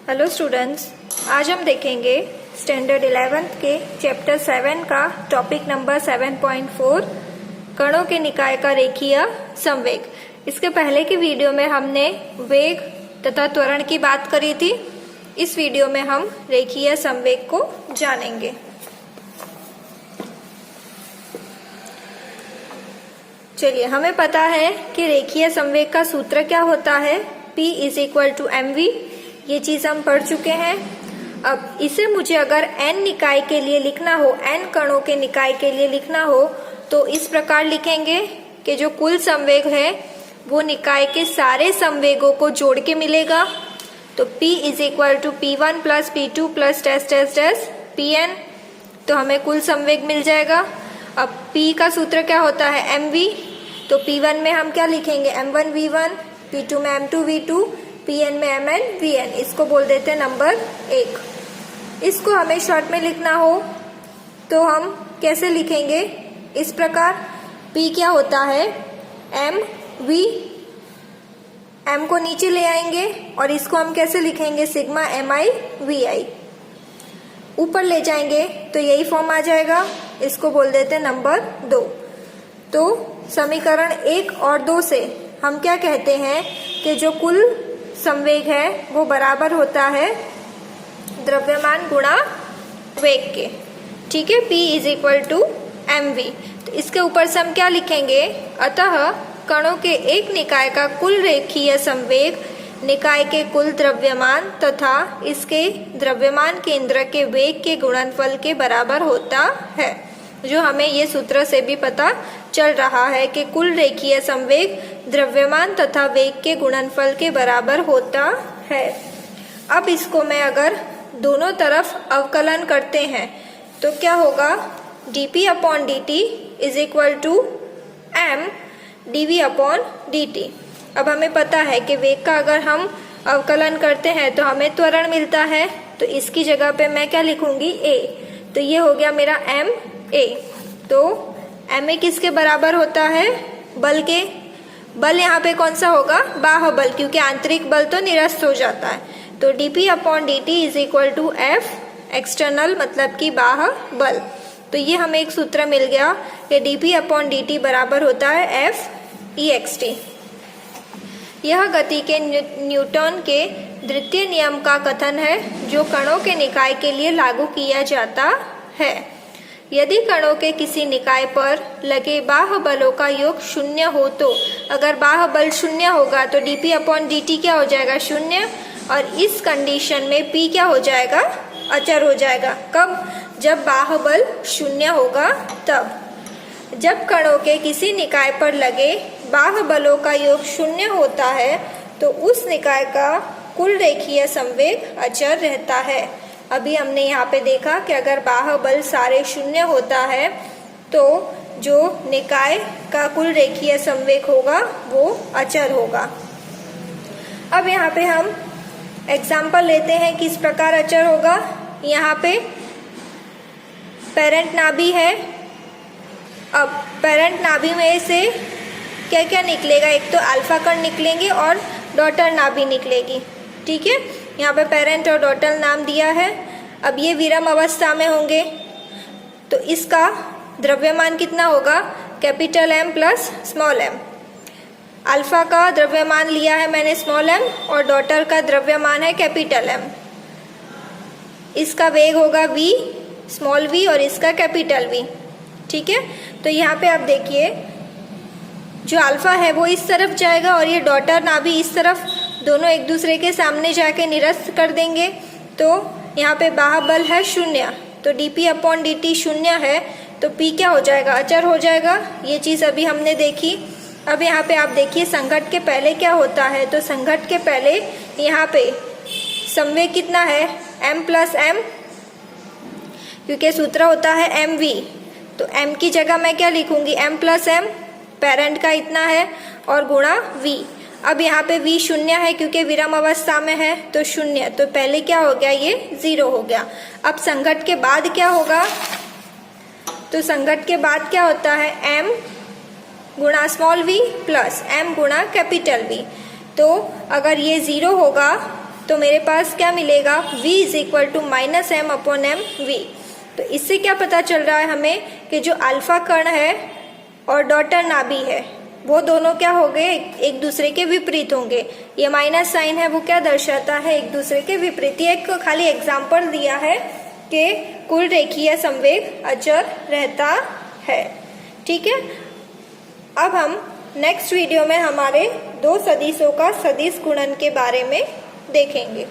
Hello students, आज हम देखेंगे स्टैंडर्ड 11th के चैप्टर 7 का टॉपिक नंबर 7.4 कणों के निकाय का रेखीय संवेग। इसके पहले की वीडियो में हमने वेग तथा त्वरण की बात करी थी। इस वीडियो में हम रेखीय संवेग को जानेंगे। चलिए, हमें पता है कि रेखीय संवेग का सूत्र क्या होता है, P = mv। ये चीज हम पढ़ चुके हैं। अब इसे मुझे अगर n निकाय के लिए लिखना हो, n कणों के निकाय के लिए लिखना हो, तो इस प्रकार लिखेंगे कि जो कुल संवेग है वो निकाय के सारे संवेगों को जोड़ के मिलेगा। तो P = P1 + P2 + Pn, तो हमें कुल संवेग मिल जाएगा। अब P का सूत्र क्या होता है, mv। तो P1 में हम क्या लिखेंगे, m1 v1, P2 में m2 v2, Pn में mn vn। इसको बोल देते हैं नंबर 1। इसको हमें शॉर्ट में लिखना हो तो हम कैसे लिखेंगे, इस प्रकार। P क्या होता है, mv, m को नीचे ले आएंगे और इसको हम कैसे लिखेंगे, सिग्मा mi vi। ऊपर ले जाएंगे तो यही फॉर्म आ जाएगा। इसको बोल देते हैं नंबर 2। तो समीकरण 1 और 2 से हम क्या कहते हैं कि जो कुल संवेग है वो बराबर होता है द्रव्यमान गुणा वेग के। ठीक है, P = mv। तो इसके ऊपर से हम क्या लिखेंगे, अतः कणों के एक निकाय का कुल रेखीय संवेग निकाय के कुल द्रव्यमान तथा इसके द्रव्यमान केंद्र के वेग के गुणनफल के बराबर होता है। जो हमें ये सूत्र से भी पता चल रहा है कि कुल रेखीय संवेग द्रव्यमान तथा वेग के गुणनफल के बराबर होता है। अब इसको मैं अगर दोनों तरफ अवकलन करते हैं तो क्या होगा, dp/dt = m dv/dt। अब हमें पता है कि वेग का अगर हम अवकलन करते हैं तो हमें त्वरण मिलता है। तो इसकी जगह पे मैं क्या लिखूंगी, a। तो ये हो गया मेरा ma। तो ma किसके बराबर होता है, बल के। बल यहाँ पे कौन सा होगा, बाह्य बल, क्योंकि आंतरिक बल तो निरस्त हो जाता है। तो dp/dt = F एक्सटर्नल, मतलब कि बाह्य बल। तो ये हमें एक सूत्र मिल गया कि dp/dt बराबर होता है F ext। यह गति के न्यूटन के द्वितीय नियम का कथन है जो कणों के निकाय के लिए लागू किया जाता है। यदि कणों के किसी निकाय पर लगे बाह्य बलों का योग 0 हो, तो अगर बाह्य बल 0 होगा तो dp/dt क्या हो जाएगा, 0। और इस कंडीशन में P क्या हो जाएगा, अचर हो जाएगा। कब, जब बाह्य बल 0 होगा तब। जब कणों के किसी निकाय पर लगे बाह्य बलों का योग 0 होता है तो उस निकाय का कुल रेखीय संवेग अचर रहता है। अभी हमने यहाँ पे देखा कि अगर बाह्य बल सारे 0 होता है तो जो निकाय का कुल रेखीय संवेग होगा वो अचर होगा। अब यहाँ पे हम एग्जाम्पल लेते हैं किस प्रकार अचर होगा। यहाँ पे पेरेंट नाभि है। अब पेरेंट नाभि में से क्या क्या निकलेगा, एक तो अल्फा कण निकलेंगे और डॉटर नाभि निकलेगी। ठीक है, यहाँ पे पेरेंट और डॉटर नाम दिया है। अब ये विरम अवस्था में होंगे तो इसका द्रव्यमान कितना होगा, M + m। अल्फा का द्रव्यमान लिया है मैंने m और डॉटर का द्रव्यमान है M। इसका वेग होगा v और इसका V। ठीक है, तो यहाँ पे आप देखिए जो अल्फा है वो इस तरफ जाएगा और ये डॉटर नाभि इस तरफ, दोनों एक दूसरे के सामने जाके निरस्त कर देंगे। तो यहाँ पे बाह्य बल है 0, तो dp/dt 0 है तो P क्या हो जाएगा, अचर हो जाएगा। ये चीज़ अभी हमने देखी। अब यहाँ पे आप देखिए संघट्ट के पहले क्या होता है, तो संघट्ट के पहले यहाँ पे संवेग कितना है, m + m, क्योंकि सूत्र होता है mv। तो m की जगह मैं क्या लिखूंगी, m + m, पेरेंट का इतना है और गुणा v। अब यहाँ पे v 0 है क्योंकि विरम अवस्था में है तो 0, तो पहले क्या हो गया, ये 0 हो गया। अब संघट्ट के बाद क्या होगा, तो संघट्ट के बाद क्या होता है, m गुणा v + m गुणा V। तो अगर ये 0 होगा तो मेरे पास क्या मिलेगा, v is equal to minus M upon M V. तो इससे क्या पता चल रहा है हमें कि जो अल्फा कण है और डॉटर नाभि है वो दोनों क्या हो गए, एक दूसरे के विपरीत होंगे। ये माइनस साइन है वो क्या दर्शाता है, एक दूसरे के विपरीत। ये एक खाली एग्जाम्पल दिया है कि कुल रेखीय संवेग अचर रहता है। ठीक है, अब हम नेक्स्ट वीडियो में हमारे दो सदिशों का सदिश गुणन के बारे में देखेंगे।